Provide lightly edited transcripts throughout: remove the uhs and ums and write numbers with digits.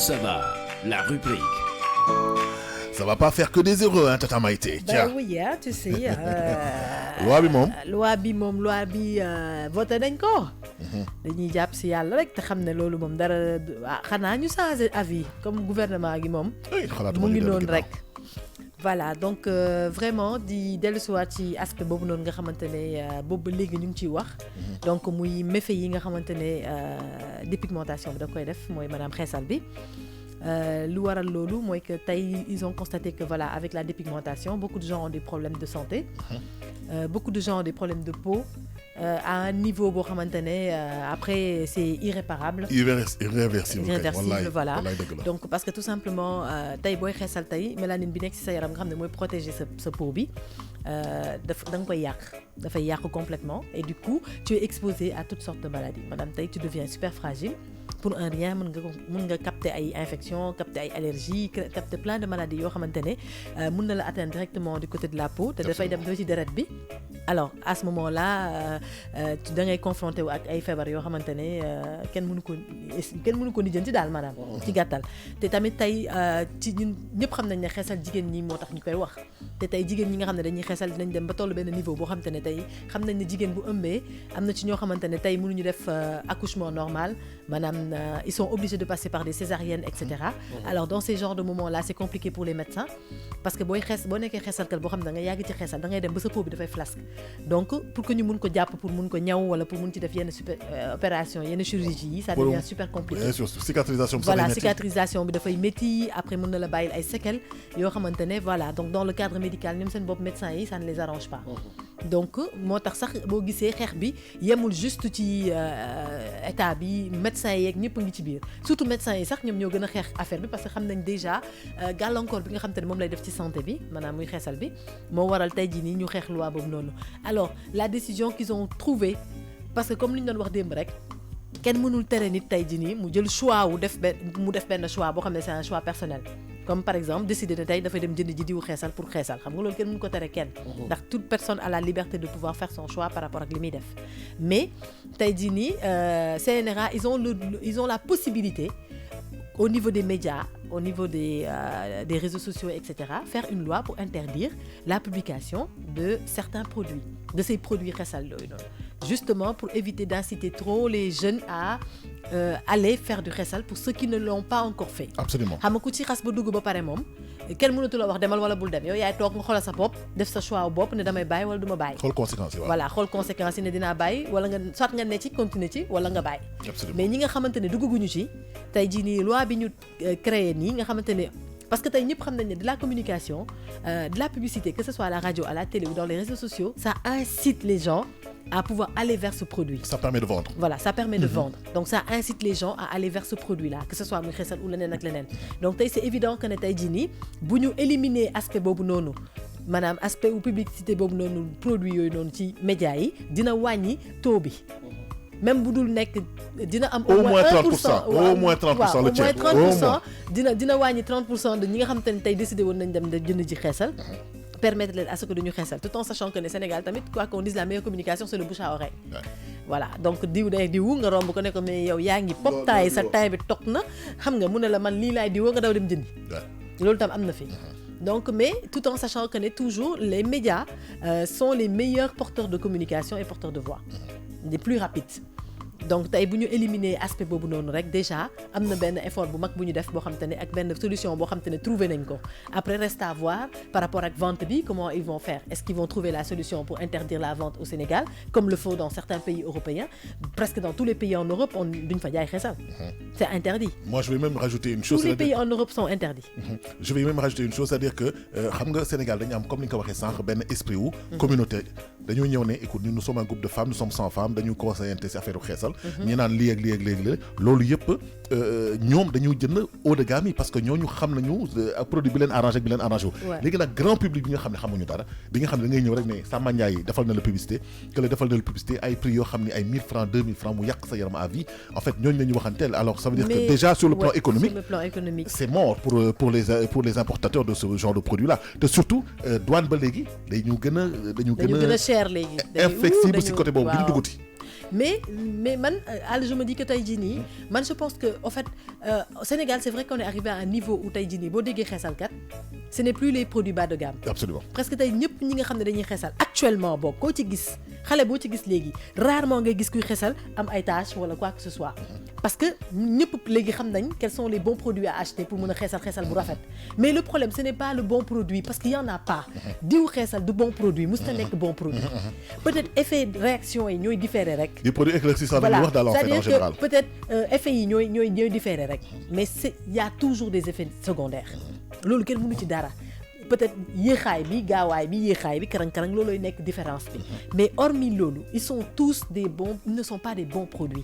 ça va? La rubrique. Ça va pas faire que des heureux, hein, Tata Maïté. Ben oui, hein, tu sais. loi bi moom. loi bi voté nañ ko. dañuy jàpp si yàlla rek te xam ne loolu moom dara xanaa ñu changé avis comme gouvernement gi moom. mu ngi noonu rek. voilà donc vraiment di dellusiwaat ci aspect boobu noonu nga xamante ne boobu ba léegi ñu ngi ciy wax. donc muy méfait yi nga xamante ne dépigmentation bi da koy def mooy maanaam xeesal bi. lu waral loolu mooy que tey ils ont constaté que voilà avec la dépigmentation beaucoup de gens ont des problèmes de santé. Beaucoup de gens ont des problèmes de peau. À un niveau boo xamante ne après c'est irréparable. irréversible voilà donc parce que tout simplement tey booy xeesal tey mélanine bi nekk ci sa yaram nga xam ne mooy protéger sa peau bi da nga koy dafay yàq complètement et du coup tu es exposé à toutes sortes de maladies maanaam tey tu deviens super fragile. Pour un rien mën nga capter ay infections capter ay allergies capter plein de maladies yoo xamante ne mën na la atteindre directement du côté de la peau te dafay dem ci deret bi alors à ce moment là da ngay confronté wu ak ay feebar yoo xamante ne kenn mënu ko lijjanti daal maanaam ci gàttal te tamit tey ci ñun ñëpp xam nañ ne xeesal jigéen ñi moo tax ñu koy wax te tey jigéen ñi nga xam ne dañuy xeesal dinañ dem ba tollu benn niveau boo xamante ne tey xam nañ ne jigéen bu ëmbee am na ci ñoo xamante ne tey mënuñu def accouchement normal maanaam ils sont obligés de passer par des césariennes etc. Alors dans ces genres de moments là c'est compliqué pour les médecins parce que boo nekkee xeesalkat boo xam ne da nga yàgg ci xeesal da ngay dem ba sa peau bi dafay flasque donc pour que ñu mun ko jàpp pour mun ko ñaw wala pour mun ci def yenn opération yenn chirurgie yi ça devient super compliqué. Bien sûr, cicatrisation bi voilà cicatrisation bi dafay métti après mën na la bàyyil ay séquelles yoo xamante ne voilà donc dans le cadre médical ñoom seen bopp médecins yi ça ne les arrange pas. donc moo tax sax boo gisee xeex bi yemul juste ci état bi médecins yeeg ñëpp a ngi ci biir surtout médecins yi sax ñoom ñoo gën a xeex affaire bi parce que xam nañ déjà gàllankoor bi nga xam te ne moom lay def ci santé bi maanaam muy xeesal bi moo waral tey jii nii ñu xeex loi boobu noonu. alors la décision qu'ils ont trouvée parce que comme li ñu doon wax démb rek kenn mënul tere nit tey jii nii mu jël choix wu def benn choix boo xam ne c'est un choix personnel. comme par exemple décider ne tey dafay dem jënd ji diwu xeesal pour xeesal xam nga loolu kenn mënu ko tere kenn ndax toute personne a la liberté de pouvoir faire son choix par rapport ak li muy def mais tey jii nii CNRA ils ont la possibilité au niveau des médias au niveau des réseaux sociaux etc. faire une loi pour interdire la publication de certains produits de ces produits xeesal yooyu noonu justement pour éviter d'inciter trop les jeunes à aller faire du xeesal pour ceux qui ne l'ont pas encore fait. Absolument. xam nga ku ci xas ba dugg ba pare moom kenn mënatu la wax demal wala bul dem yow yaay toog nga xoolal sa bopp def sa choix bopp ne damay bàyyi wala du ma bàyyi. xool conséquences yi voilà xool conséquences yi ne dinaa bàyyi wala nga soit nga ne ci continuer ci wala nga bàyyi. Absolument. mais ñi nga xamante ne dugguñu ci tey jii nii loi bi ñu créé nii nga xamante ne. parce que tey ñëpp xam nañ ne de la communication de la publicité que ce soit à la radio à la télé ou dans les réseaux sociaux ça incite les gens à pouvoir aller vers ce produit. Ça permet de vendre. Voilà, ça permet de vendre. Donc ça incite les gens à aller vers ce produit-là, que ce soit muy xeesal ou leneen ak leneen. Donc tey c'est évident que ne tey jii nii bu ñu éliminer aspect boobu noonu maanaam aspect ou publicité boobu noonu produit yooyu noonu ci médias yi dina wàññi taux bi. même bu dul nekk dina am au moins 30% au moins 30% le tiers au moins 30% dina wàññi 30% de ñi nga xam te ne tey décidé woon nañ dem de jënd ji xeesal. permettre leen à ce que duñu xeesal tout en sachant que ne Sénégal tamit quoi qu'on dise la meilleure communication c'est le bouche à oreille. voilà donc diw nga romb ko ne ko mais yow yaa ngi pop taay sa taay bi toog na xam nga mu ne la man lii laay diwoo nga daw dem jëndi. loolu tam am na fi. donc mais tout en sachant que ne toujours les médias sont les meilleurs porteurs de communication et porteurs de voix les plus rapides. donc tey bu ñu éliminer aspect boobu noonu rek déjà am na benn effort bu mag bu ñu def boo xam te ne ak benn solution boo xam te ne trouvé nañ ko après reste à voir par rapport ak vente bi comment ils vont faire est-ce qu'ils vont trouver la solution pour interdire la vente au Sénégal comme le faut dans certains pays européens presque dans tous les pays en Europe on duñ fa jaay xeesal c'est interdit. Moi je vais même rajouter une chose. Tous les pays en Europe sont interdits. Je vais même rajouter une chose, c'est-à-dire que xam nga Sénégal dañu am comme ni nga ko waxee sànq benn esprit wu communauté dañoo ñëw ne écoute nous sommes un groupe de femmes nous sommes 100 femmes dañu conseillé ci affaire u xeesal ñi naan lii ak lii ak léegi loolu yëpp ñoom dañu jënd haut de gamme yi parce que ñooñu xam nañu produit bi leen arrangé ak bi leen arrangé wu léegi nag grand public bi nga xam ne xamuñu dara bi nga xam ne da ngay ñëw rek ne Samba Ndiaye defal na la publicité que defal na la publicité ay prix yoo xam ne ay 1000 francs 2000 francs mu yàq sa yaram à vie en fait ñooñu la ñu waxanteel alors ça veut dire que déjà sur le plan économique c'est mort pour les importateurs de ce genre de produit là te surtout douane ba léegi dañu gën a cher léegi inflexible si côté boobu duñu duguti mais man je me dis que tey jii nii man je pense que en fait au Sénégal c'est vrai qu'on est arrivé à un niveau où tey jii nii boo déggee xeesalkat ce n'est plus les produits bas de gamme. Absolument. Presque tey ñëpp ñi nga xam ne dañuy xeesal actuellement boo koo ci gis xale boo ci gis léegi rarement ngay gis kuy xeesal am ay taches wala quoi que ce soit parce que ñëpp léegi xam nañ quels sont les bons produits à acheter pour mën a xeesal bu rafet mais le problème ce n'est pas le bon produit parce qu'il y en a pas diw xeesal du bon produit musta nekk bon produit peut-être effet réaction yi ñooy différé rek. des produits éclaircissants dañuy wax daal en fait en général. que peut-être effet yi ñooy différé rek mais il y a toujours des effets secondaires loolu kenn mënu ci dara. Peut-être yéexaay bi gaawaay bi yéexaay bi karang-karang loolooy nekk différence bi mais hormis loolu ils sont tous des bons ils ne sont pas des bons produits.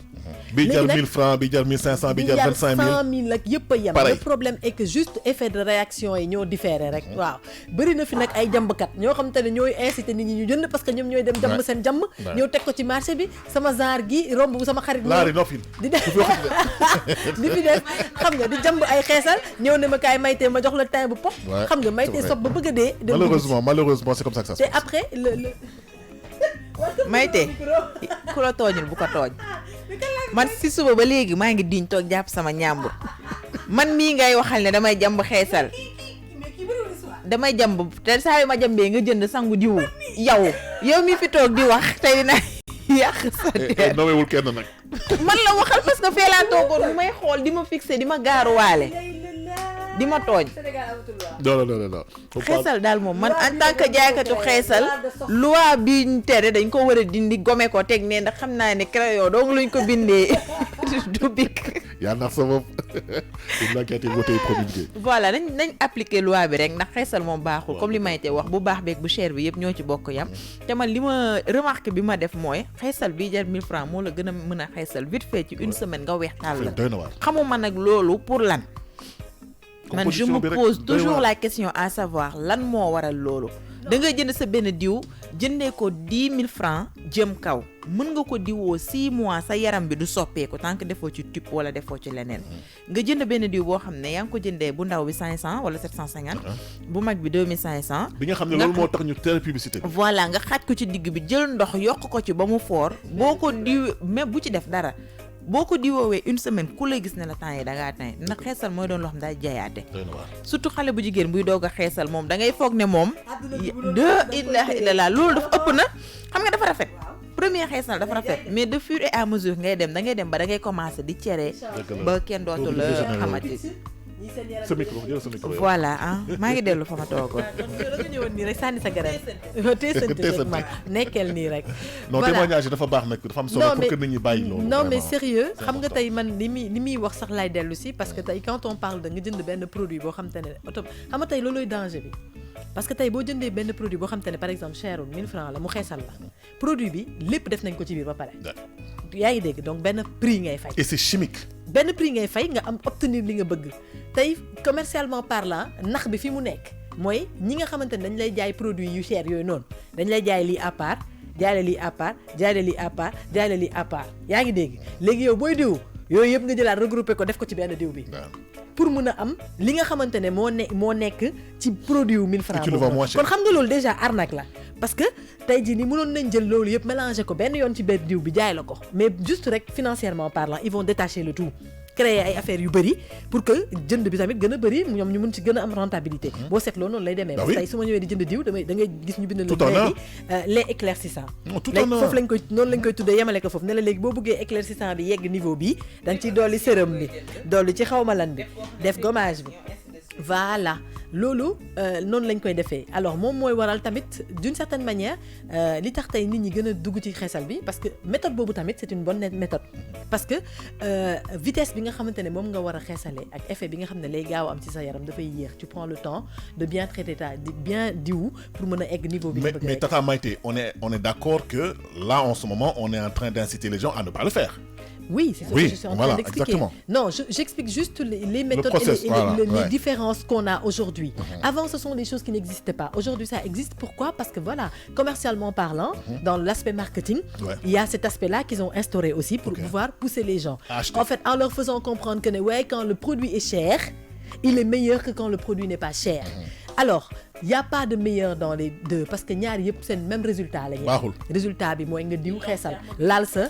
bi jar 1000 francs bi jar 1500 bi jar 25000 ak yëpp a yem. Le problème est que juste effet de réaction yi ñoo différé rek. waaw bëri na fi nag ay jàmbkat ñoo xam te ne ñooy inciter nit ñi ñu jënd parce que ñoom ñooy dem jàmb seen jàmb. ñëw teg ko ci marché bi sama genre gi romb sama xarit. laari nofil di def di fi def xam nga di jàmb ay xeesal ñëw ne ma kaay maytee ma jox la teint bu pop. xam nga maytee sob ba bëgg a dee. malheureusement c'est comme ça que ça se passe. te après le Mayte ku la tooñul bu ko tooñ man si suba ba léegi maa ngi diñ toog jàpp sama ñàmbur man mii ngay waxal ne damay jàmb xeesal damay jàmb te saa yu ma jàmbee nga jënd sangu diwu yow mi fi toog di wax tey na yàq sa der nowewul kenn nag man la waxal parce que fee laa toogoon bu may xool di ma fixé di ma gaaruwaale di ma tooñ. non. xeesal daal moom man en tant que jaaykatu xeesal loi bi ñu tere dañ ko war a dindi gome ko teg ne ndax xam naa ne crayon dong luñ ko bindee du bik. yaa ndax sa bopp une loi qui a été votée et promulguée. voilà nañ appliquer loi bi rek ndax xeesal moom baaxul comme li may te wax bu baax beeg bu cher bi yëpp ñoo ci bokk yam te man li ma remarque bi ma def mooy xeesal bi jar 1000 francs moo la gën a mën a xeesal vite fait ci une semaine nga weex tàll la xamuma nag loolu pour lan. man je me pose toujours la question à savoir lan moo waral loolu da nga jënd sa benn diw jëndee ko 10 000 francs jëm kaw mën nga ko diwoo 6 mois sa yaram bi du soppeeku tant que defoo ci tube wala defoo ci leneen nga jënd benn diw boo xam ne yaa ngi ko jëndee bu ndaw bi 500 wala 750 bu mag bi 2500 bi nga xam ne loolu moo tax ñu tere publicité bi voilà nga xaaj ko ci digg bi jël ndox yokk ko ci ba mu foor boo ko diw mais bu ci def dara boo ko diwoowee une semaine ku lay gis ne la temps yi da ngaa tane ndax xeesal mooy doon loo xam daal jaayaate surtout xale bu jigéen buy doog a xeesal moom da ngay foog ne moom de ilaha illallah loolu dafa ëpp na xam nga dafa rafet premier xeesal dafa rafet mais de fur et à mesure ngay dem ba da ngay commencer di cere ba kenn dootu la xamati sa micro voilà maa ngi dellu fa ma toogoon. da nga ñëwoon nii rek sànni sa garab teesante rek man nekkeel nii rek. non témoignage dafa baax nag dafa am solo pour que nit ñi bàyyi loolu. non mais sérieux xam nga tey man li muy wax sax laay dellu si parce que tey quand on parle da nga jënd benn produit boo xam te ne oto xam nga tey loolooy danger bi parce que tey boo jëndee benn produit boo xam te ne par exemple cherul 1000 francs la mu xeesal la produit bi lépp def nañ ko ci biir ba pare. yaa ngi dégg donc benn prix ngay fay. et c'est chimique. benn prix ngay fay nga am obtenir li nga bëgg tey commercialement parlant nax bi fi mu nekk mooy ñi nga xamante ne dañ lay jaay produit yu cher yooyu noonu dañ lay jaay lii à part jaay la lii à part jaay la lii à part jaay la lii à part yaa ngi dégg léegi yow booy diw yooyu yëpp nga jëlaat regroupé ko def ko ci benn diw bi pour mën a am li nga xamante ne moo nekk ci produit wu 1000 francs kon xam nga loolu déjà arnaque la parce que tey jii ni mënoon nañ jël loolu yëpp mélanger ko benn yoon ci benn diw bi jaay la ko mais juste rek financièrement parlant ils vont détacher le tout créer ay affaires yu bëri pour que jënd bi tamit gën a bëri ñoom ñu mun ci gën a am rentabilité boo seetloo noonu lay demee parce que tey su ma ñëwee di jënd diw da ngay gis ñu bind la léegi lait éclaircissant léegi foofu lañ koy noonu lañ koy tuddee yemale ko foofu ne la léegi boo bëggee éclaircissant bi yegg niveau bi da nga ciy dolli sérum bi dolli ci xawma lan bi def gommage bi voilà loolu noonu lañ koy defee alors moom mooy waral tamit d'une certaine manière li tax tey nit ñi gën a dugg ci xeesal bi parce que méthode boobu tamit c'est une bonne méthode parce que vitesse bi nga xamante ne moom nga war a xeesalee ak effet bi nga xam ne lay gaaw am ci sa yaram dafay yéex tu prends le temps de bien traiter di bien diwu pour mën a egg niveau bi mais Tata Maïté on est d'accord que là en ce moment on est en train d'inciter les gens à ne pas le faire. Oui, c'est ce que je suis en train d'expliquer. Exactement. Non, j'explique juste les méthodes et les différences qu'on a aujourd'hui. Avant, ce sont des choses qui n'existaient pas. Aujourd'hui, ça existe. Pourquoi ? Parce que voilà, commercialement parlant, dans l'aspect marketing, il y a cet aspect-là qu'ils ont instauré aussi pour pouvoir pousser les gens. En fait, en leur faisant comprendre que quand le produit est cher, il est meilleur que quand le produit n'est pas cher. Alors, y a pas de meilleur dans les deux parce que ñaar yëpp seen même résultat la ñu. baaxul résultat bi mooy nga diw xeesal laal sa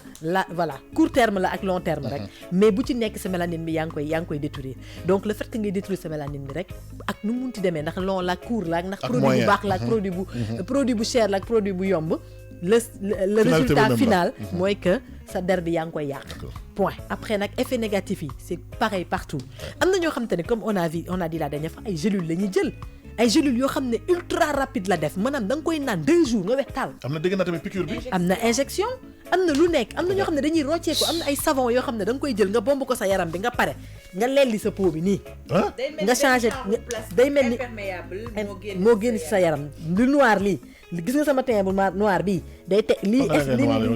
voilà court terme la ak long terme rek. mais bu ci nekk sa mélanine bi yaa ngi koy détruire donc le fait que ngay détruire sa mélanine bi rek ak nu mu munti demee ndax long la court la ndax produit bu baax la ak produit bu cher la ak produit bu yomb. le résultat final mooy que sa der bi yaa ngi koy yàq. point après nag effet négatif yi c'est pareil partout am na ñoo xam te ne comme on a dit la dernière fois ay gélules la ñuy jël ay gélules yoo xam ne ultra rapide la def maanaam da nga koy naan 2 jours nga wex taal. am na dégg naa tamit piqûre bi. am na injection am na lu nekk am na ñoo xam ne dañuy roccee ko am na ay savon yoo xam ne da nga koy jël nga bomb ko sa yaram bi nga pare nga lelli sa peau bi nii. nga changé day mel ni moo génn ci sa yaram lu noir lii gis nga sama teint bu noir bii day teg lii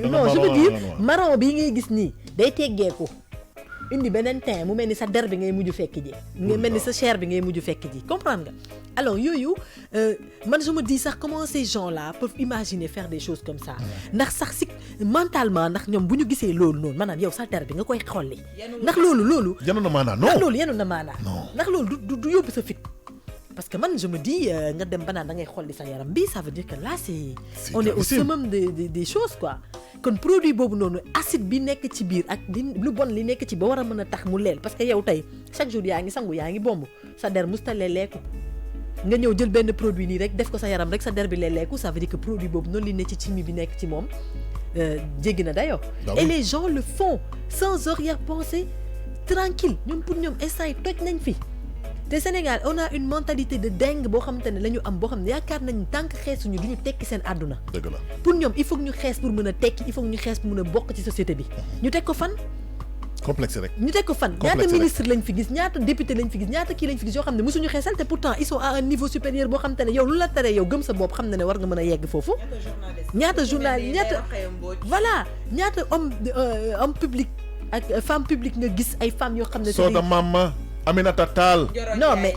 non je veux dire marron bii ngay gis nii day teggeeku indi beneen teint mu mel ni sa der bi ngay mujj fekk ji nga mel ni sa chair bi ngay mujj fekk ji comprendre nga alors yooyu man je me dis sax comment ces gens-là peuvent imaginer faire des choses comme ça ndax sax si mentalement ndax ñoom bu ñu gisee loolu noonu maanaam yow sa der bi nga koy xolli ndax loolu yenu na maanaa non ndax loolu yenu na maanaa ndax loolu du yóbbu sa fit parce que man je me dis nga dem ba naan da ngay xolli sa yaram bi ça veut dire que là on est au summum des choses quoi kon produit boobu noonu acide bi nekk ci biir ak lu bon li nekk ci ba war a mën a tax mu leel parce que yow tey chaque jour yaa ngi sangu yaa ngi bomb sa der musta leeleeku nga ñëw jël benn produit nii rek def ko sa yaram rek sa der bi leeleeku ça veut dire que produit boobu noonu li nekk ci chimie bi nekk ci moom jéggi na dayoo et les gens le font sans arrière-pensée tranquille ñoom pour ñoom instant yi toj nañ fi te Sénégal on a une mentalité de dingue boo xamante ne la ñu am boo xam ne yaakaar nañu tant que xeesuñu du ñu tekki seen àdduna. dëgg la pour ñoom il faut que ñu xees pour mën a tekki il faut que ñu xees pour mën a bokk ci société bi ñu teg ko fan. complexe rek. ñu teg ko fan ñaata ministre lañ fi gis ñaata député lañ fi gis ñaata kii lañ fi gis yoo xam ne mosuñu xeesal te pourtant ils sont à un niveau supérieur boo xamante ne yow lu la tere yow gëm sa bopp xam na ne war nga mën a yegg foofu. ñaata journaliste ñaata voilà ñaata homme public ak femme publique nga gis ay femmes yoo xam ne. Soda Mama Aminata Tall. Non mais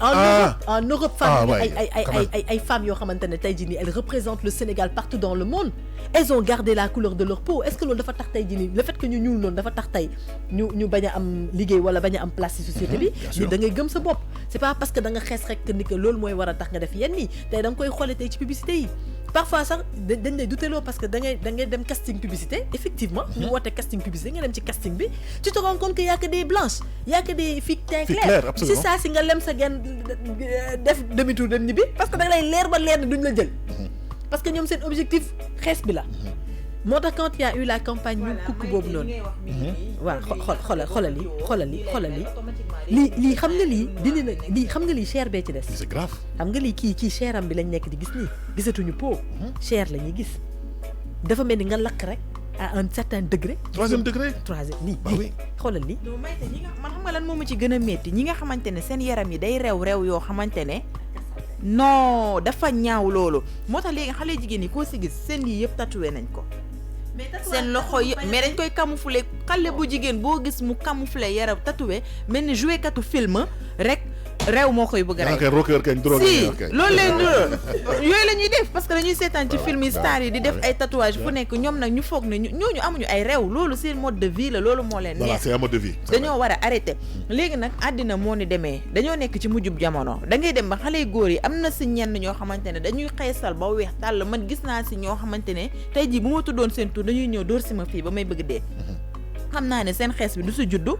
en Europe femmes ay femmes yoo xamante ne tey jii nii elles représentent le Sénégal partout dans le monde elles ont gardé la couleur de leur peau est-ce que loolu dafa tax tey jii nii le fait que ñu ñuul noonu dafa tax tey ñu bañ a am liggéey wala bañ a am place ci société bi da ngay gëm sa bopp c'est pas parce que da nga xees rek que ni que loolu mooy war a tax nga def yenn yi tey da nga koy xoolee tey ci publicité yi parfois sax dañ lay duteloo parce que da ngay dem casting publicité effectivement ñu woote casting publicité nga dem ci casting bi tu te rends compte que y a que des blanches y a que des filles teint clair si saa si nga lem sa genn def demi tour dem ñibbi parce que da nga lay leer ba leer ne duñ la jël parce que ñoom seen objectif xees bi la moo tax quand il y a eu la campagne ñu kukk boobu noonu waaw xoolal lii xam nga lii dindi na lii xam nga lii cher bee ci des c'est grave xam nga lii kii cheram bi lañ nekk di gis nii gisatuñu peau cher la ñuy gis dafa mel ni nga lakk rek à un certain degré troisième degré lii xoolal lii non may te ñi nga man xam nga lan moo ma ci gën a métti ñi nga xamante ne seen yaram yi day rew yoo xamante ne non dafa ñaaw loolu moo tax léegi xale jigéen yi koo si gis seen lii yëpp tatoué nañ ko seen loxo yi mais dañ koy camoufler xale bu jigéen boo gis mu camoufler yaram tatoué mel ni joué katu film rek réew moo koy bëgg rek si loolu leen yooyu la ñuy def parce que dañuy seetaan ci film yi star yi di def ay tatouage fu nekk ñoom nag ñu foog ne ñooñu amuñu ay réew loolu seen mode de vie la loolu moo leen neex c'est un mode de vie dañoo war a arrêter léegi nag àddina moo ni demee dañoo nekk ci mujjub jamono da ngay dem ba xale góor yi am na si ñenn ñoo xamante ne dañuy xeesal ba weex tàll man gis naa si ñoo xamante ne tey jii bu ma tuddoon seen tur dañuy ñëw dóor si ma fii ba may bëgg dee xam naa ne seen xees bi du si juddu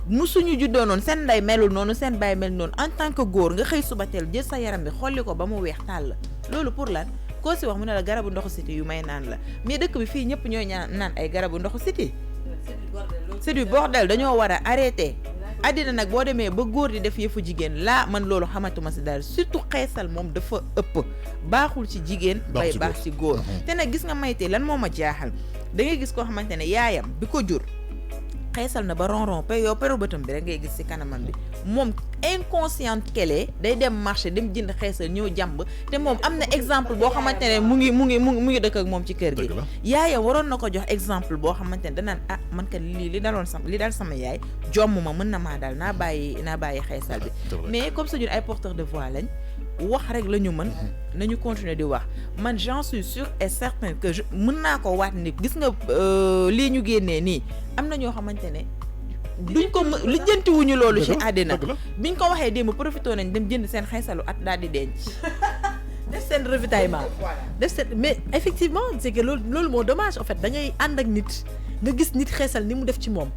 musuñu juddoo noonu seen nday melul noonu seen baay mel noonu en tant que góor nga xëy suba teel jël sa yaram bi xolli ko ba mu weex tàll loolu pour lan koo si wax mu ne la garabu ndoxu siti yu may naan la mais dëkk bi fii ñëpp ñooy naan ay garabu ndoxu siti c'est du bordel dañoo war a arrêter àddina nag boo demee ba góor di def yëfu jigéen laa man loolu xamatuma si daal surtout xeesal moom dafa ëpp baaxul ci jigéen bay baax ci góor te nag gis nga maytee lan moo ma jaaxal da ngay gis koo xamante ne yaayam bi ko jur xeesal na ba ronron pe yow peru bëtam bi rek ngay gis ci kanamam bi moom inconsciente qu'elle day dem marché dem jënd xeesal ñëw jàmb te moom am na exemple boo xamante ne mu ngi dëkk ak moom ci kër gi yaayam waroon na ko jox exemple boo xamante ne danaan ah man kat li dal sama yaay jomm ma mën na maa dal naa bàyyi xeesal bi mais comme ça ñun ay porteurs de voix lañ wax rek la ñu mën nañu continuer di wax man j'en suis sûr et certain que mën naa ko waat ni gis nga lii ñu génnee nii am na ñoo xamante ne duñ ko lijjantiwuñu loolu ci àddina biñ ko waxee démb profité nañ dem jënd seen xeesalu at daal di denc def seen ravitaillement def seen mais effectivement c'est que loolu moo dommage en fait da ngay ànd ak nit nga gis nit xeesal ni mu def ci moom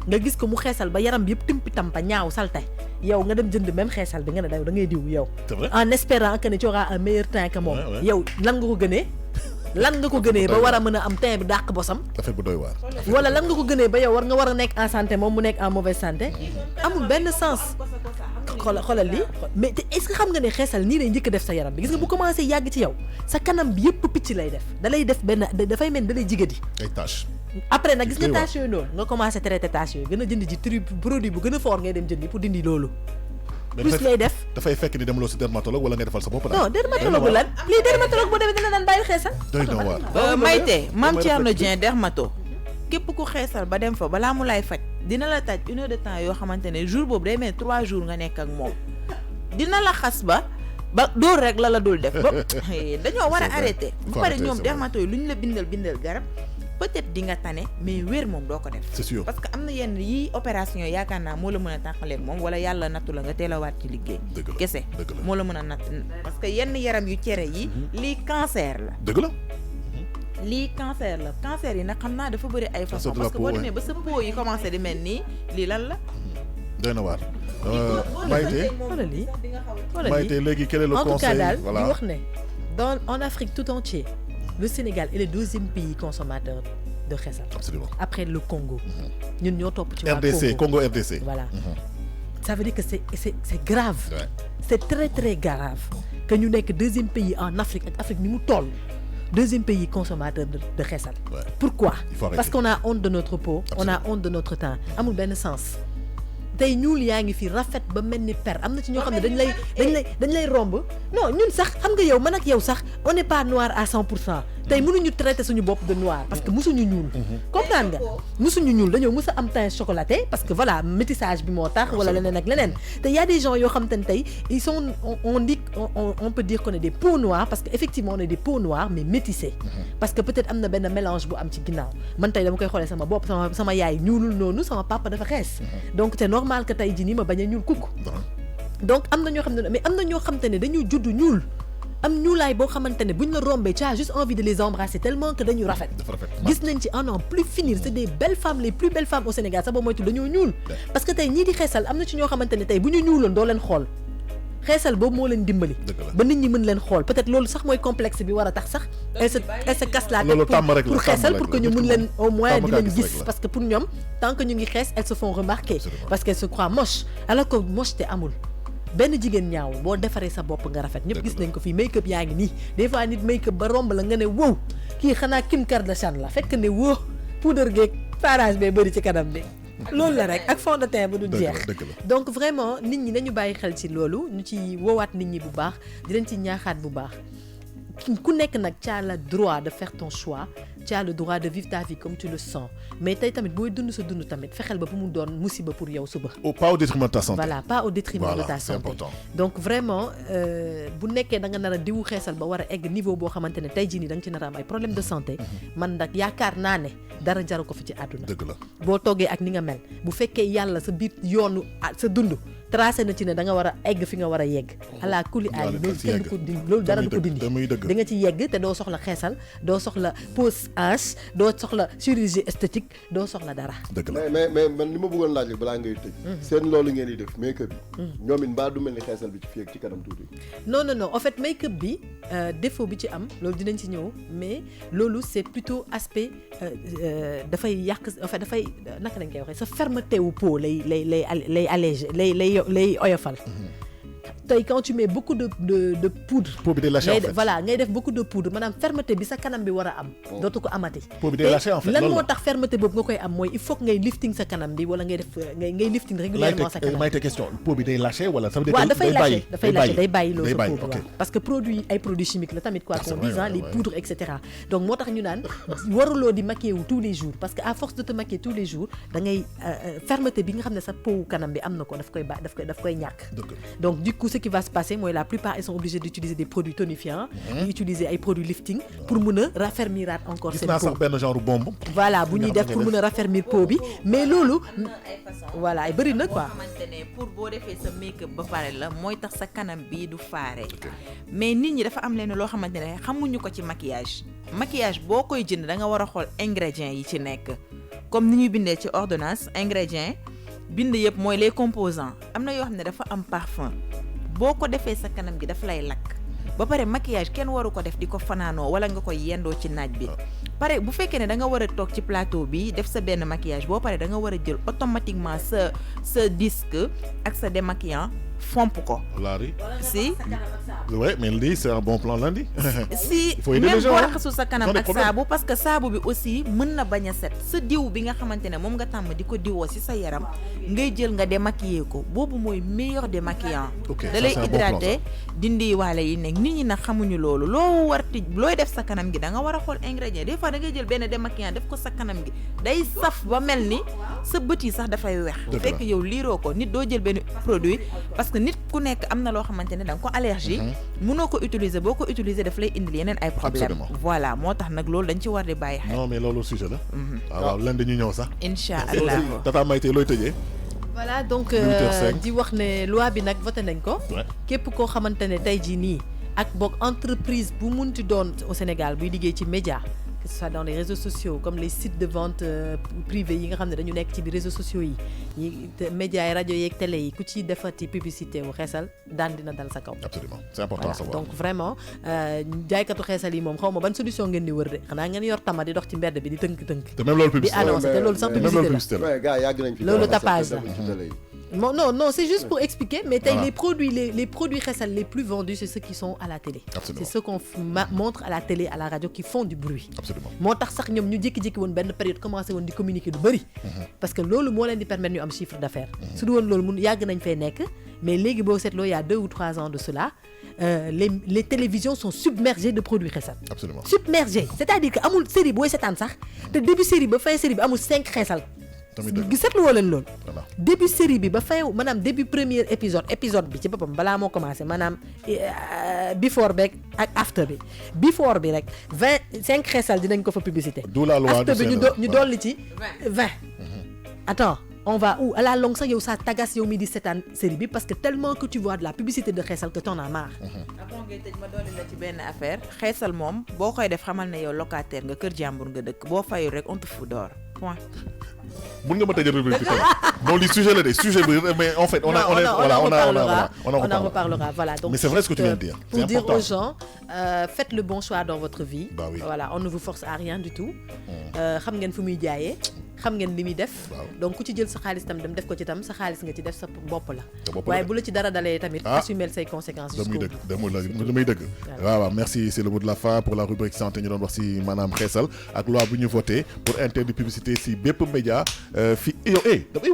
nga gis ko mu xeesal ba yaram bi yëpp timpi tampa ñaaw salte yow nga dem jënd même xeesal bi nga ne da ngay diw yow en espérant que ne tu auras un meilleur teint que moom yow lan nga ko gënee ba war a mën a am teint bi dàq bosam affaire bu doy waar wala lan nga ko gënee ba yow war nga war a nekk en santé moom mu nekk en mauvaise santé amul benn sens xoolal lii mais est-ce que xam nga ne xeesal nii lay njëkk def sa yaram bi gis nga bu commencé yàgg ci yow sa kanam bi yëpp picc lay def da lay def benn dafay mel da lay jigadi ay tâches après nag gis nga tâches yooyu noonu nga commencé traité tâches yooyu gën a jënd ji produit bu gën a fort ngay dem jëndi pour dindi loolu plus lay def dafay fekk ni demuloo si dermatologue wala ngay defal sa bopp non dermatologue lan lii dermatologue boo demee dina naan bàyyil xeesal doy na waar Mayte Mame Thierno Dieng dermato képp ku xeesal ba dem fa balaa mu lay faj dina la taj 1 heure de temps yoo xamante ne jour boobu day mel 3 jours nga nekk ak moom dina la xas ba dóor rek la dul def ba dañoo war a arrêté bu pare ñoom dermato yi lu ñu la bindal garab peut-être di nga tane mais wér moom doo ko def c'est sûr parce que am na yenn yi opération yaakaar naa moo la mën a tàqaleeg moom wala yàlla nattu la nga teel a waat ci liggéey kese moo la mën a natt parce que yenn yaram yu cere yi lii cancer la dëgg la lii cancer la cancer yi nag xam naa dafa bëri ay façon parce que boo demee ba sa peau yi commencé di mel nii lii lan la doy na waar Maïté léegi quel est le conseil en tout cas daal di wax ne en Afrique tout entier le Sénégal est le 2e pays consommateur de xeesal. Absolument. Après le Congo. ñun ñoo topp ci waa RDC Congo RDC. Voilà. Ça veut dire que c'est grave. Ouais. C'est très très grave que ñu nekk 2e pays en Afrique ak Afrique ni mu toll 2e pays consommateur de xeesal. Ouais. Pourquoi? Parce Parce qu'on a honte de notre peau. Absolument. On a honte de notre teint. Amul benn sens. tey ñuul yaa ngi fi rafet ba mel ni per am na ci ñoo xam ne dañ lay romb non ñun sax xam nga yow man ak yow sax on n'est pas noir à 100% tey mënuñu traiter suñu bopp de noir parce que musuñu ñuul comprendre nga musuñu ñuul dañoo mus a am teint chocolaté parce que voilà métissage bi moo tax wala leneen ak leneen te y a des gens yoo xam te ne tey ils sont on peut dire qu'on est des peaux noires parce que effectivement on est des peaux noires mais métissées parce que peut-être am na benn mélange bu am ci ginnaaw man tey dama koy xoolee sama bopp sama yaay ñuulul noonu sama papa dafa xees donc c'est normal que tey jii nii ma bañ a ñuul kukk donc am na ñoo xam ne mais am na ñoo xam te ne dañu judd ñuul am ñuulaay boo xamante ne buñ la rombee tu as juste envie de les embrasser tellement que dañu rafet gis nañ ci en plus finir c'est des belles femmes les plus belles femmes au Sénégal sax ba moytu dañoo ñuul parce que tey ñii di xeesal am na ci ñoo xamante ne tey bu ñu ñuuloon doo leen xool xeesal boobu moo leen dimbali ba nit ñi mën leen xool peut-être loolu sax mooy complexe bi war a tax sax elle se casse la tête pour xeesal pour que ñu mën leen au moins di leen gis parce que pour ñoom tant que ñu ngi xees elles se font remarquer parce qu'elles se croient moches alors que moche te amul benn jigéen ñaaw boo defaree sa bopp nga rafet ñëpp gis nañ ko fii make-up yaa ngi nii des fois nit make-up ba romb la nga ne wow kii xanaa Kim Kardashian la fekk ne wow poudre geeg farage bee bëri ci kanam bi loolu la rek ak fond de teint bu du jeex donc vraiment nit ñi nañu bàyyi xel ci loolu ñu ci woowaat nit ñi bu baax di leen ci ñaaxaat bu baax ku nekk nag tu as le droit de faire ton choix tu as le droit de vivre ta vie comme tu le sens mais tey tamit booy dund sa dund tamit fexeel ba bu mu doon musiba pour yow suba. pas au détriment de ta santé. voilà pas au détriment de ta santé. C'est important. donc vraiment bu nekkee da nga nar a diwu xeesal ba war a egg niveau boo xamante ne tey jii nii da nga ci nar a am ay problème de santé. man nag yaakaar naa ne dara jaru ko fi ci àdduna. dëgg la boo toogee ak ni nga mel bu fekkee yàlla sa biir yoonu sa dund. tracé na ci ne da nga war a egg fi nga war a yegg ala kuli aay loolu kenn du ko dindi loolu dara du ko dindi di nga ci yegg te doo soxla xeesal doo soxla pose hanche doo soxla chirurgie esthétique doo soxla dara dëgg la mais man li ma bëggoon laaj balaa ngay tëj seen loolu ngeen di def make-up bi ñoom it mbaa du mel ni xeesal bi ci fii ak ci kanam tuuti non en fait make-up bi défaut bi ci am loolu dinañ ci ñëw mais loolu c'est plutôt aspect dafay yàq en fait dafay naka lañ koy waxee sa fermeté wu peau lay alléger lay oyofal tey quand tu mets beaucoup de poudre peau bi day lâché en fait voilà ngay def beaucoup de poudre maanaam fermeté bi sa kanam bi war a am dootu ko amati peau bi day lâché en fait lan moo tax fermeté boobu nga koy am mooy il faut que ngay lifting sa kanam bi wala ngay def ngay lifting régulièrement sa kanam may te question peau bi day lâché wala ça veut dire waaw dafay lâché day bàyyi loolu sa peau bi ok parce que ay produits chimiques la tamit quoi qu'on dise les poudres et cetera donc moo tax ñu naan waruloo di maquiller wu tous les jours parce que à force de te maquiller tous les jours da ngay fermeté bi nga xam ne sa peau kanam bi am na ko daf koy ñàkk donc du coup ce qui va se passer mooy la plupart ils sont obligés d'utiliser des produits tonifiants di utiliser ay produits lifting pour mën a raffermiraat encore gis seen naa peau sax benn genre bombe. voilà bu ñuy def pour mën a raffermir peau bi mais loolu ay façon voilà ay bëri na boo quoi xamante ne pour boo defee sa make-up ba pare la mooy tax sa kanam bi du faare mais nit ñi dafa am leen loo xamante ne xamuñu ko ci maquillage boo koy jënd da nga war a xool ingrédients yi ci nekk comme ni ñuy bindee ci ordonnance ingrédients bind yëpp mooy les composants am na yoo xam ne dafa am parfum boo ko defee sa kanam gi dafa lay lakk ba pare maquillage kenn waru ko def di ko fanaanoo wala nga koy yendoo ci naaj bi pare bu fekkee ne da nga war a toog ci plateau bi def sa benn maquillage boo pare da nga war a jël automatiquement sa disque ak sa démaquillant fomp ko Laari. si Ouais, mais lii c'est un bon plan lundi. si Il faut aider même les gens, boo hein. raxasu sa kanam Ils ont des ak problèmes. saabu parce que saabu bi aussi mën na bañ a set sa diw bi nga xamante ne moom nga tàmm di ko diwoo si sa yaram ngay jël nga démaquiller ko boobu mooy meilleur démaquillant Ok, da ça, lay c'est un bon plan, hydrater dindi waale yi nekk nit ñi nag xamuñu loolu loo warti looy def sa kanam gi da nga war a xool ingrédient des fois da ngay jël benn démaquillant def ko sa kanam gi day saf ba mel ni sa bët yi sax dafay weex Dëgg la. fekk yow liiroo ko nit doo jël benn produit parce que nit ku nekk am na loo xamante ne da nga ko allergie mënoo ko utiliser boo ko utiliser daf lay indil yeneen ay problème Absolument. voilà moo tax nag loolu dañ ci war di bàyyi xel Non mais loolu sujet la. waaw lundi ñu ñëw sax. incha allah Tata Maïté looy tëjee. voilà donc 8h05. di wax ne loi bi nag voté nañ ko Ouais. képp koo xamante ne tey jii nii ak boog entreprise bu munti doon au Sénégal buy liggéey ci média que ce soit dans les réseaux sociaux comme les sites de vente privés yi nga xam ne dañu nekk ci biir réseaux sociaux yi médias yi rajo yeeg télé yi ku ci defati publicité wu xeesal daan dina dal sa kaw. Absolument, c'est important à Voilà, savoir. donc vraiment jaaykatu xeesal yi moom xaw ma ban solution ngeen di wër de xanaa ngeen yor tama di dox ci mbedd bi di tënk-tënk te même loolu di publicité la. annoncé te loolu sax mais- même loolu publicité la publicité la. Ouais, gars yàgg nañ fi. Loolu dara, tapage c'est la. que ci télé yi. Non, c'est juste pour expliquer, mais Voilà. les produits xeesal les plus vendus, c'est ceux qui sont à la télé. Absolument. C'est ceux qu'on montre à la télé, à la radio, qui font du bruit. Absolument. moo tax sax ñoom ñu jékki-jékki woon benn période commencé woon di communiquer lu bëri. parce que loolu moo leen di permettre ñu am chiffre d'affaires. su du woon loolu mun yàgg nañ fay nekk mais léegi boo seetloo il y a 2 ou 3 ans de cela les télévisions sont submergées de produits xeesal. Absolument. Submergées c'est-à-dire que amul série booy seetaan sax te début série ba fin série bi amul 5 xeesal. Tamit dëgg. gi seetlu woo leen loolu. Voilà. début série bi ba fin maanaam début premier épisode bi ci boppam balaa moo commencé maanaam before beeg ak after bi before bi rek 5 xeesal dinañ ko fa publicité. D'où la loi after du bi Sénégal. ñu Voilà. dolli ci 20. Attends on va où à la longue sax yow ça t'agace yow mi di seetaan série bi parce que tellement que tu vois de la publicité de xeesal que t'en as marre. après ngay tëj ma dolli la ci benn affaire xeesal moom boo koy def xamal ne yow locataire nga kër jàmbur nga dëkk boo fayul rek on te fout dehors point. Mun nga ma tëjee rubrique bi tamit. Bon li sujet la de sujet bi mais en fait on Non, en reparlera voilà donc Mais c'est vrai ce que tu viens de dire. pour C'est dire important. aux gens faites le bon choix dans votre vie. Bah oui. Voilà on ne vous force à rien du tout. xam ngeen fu muy jaayee xam ngeen li muy def. Waaw. donc ku ci jël sa xaalis tam dem def ko ci tam sa xaalis nga ci def sa bopp la. Sa bopp la waaye de. bu la ci dara dalee tamit. Ah. assumer say conséquences. damay jusqu'au dëgg bout. damay dëgg waaw waaw merci c'est le mot de la fin pour la rubrique santé ñu doon wax si maanaam xeesal ak loi bu ñu voté pour interdire publicité si bépp média fi yow damay wax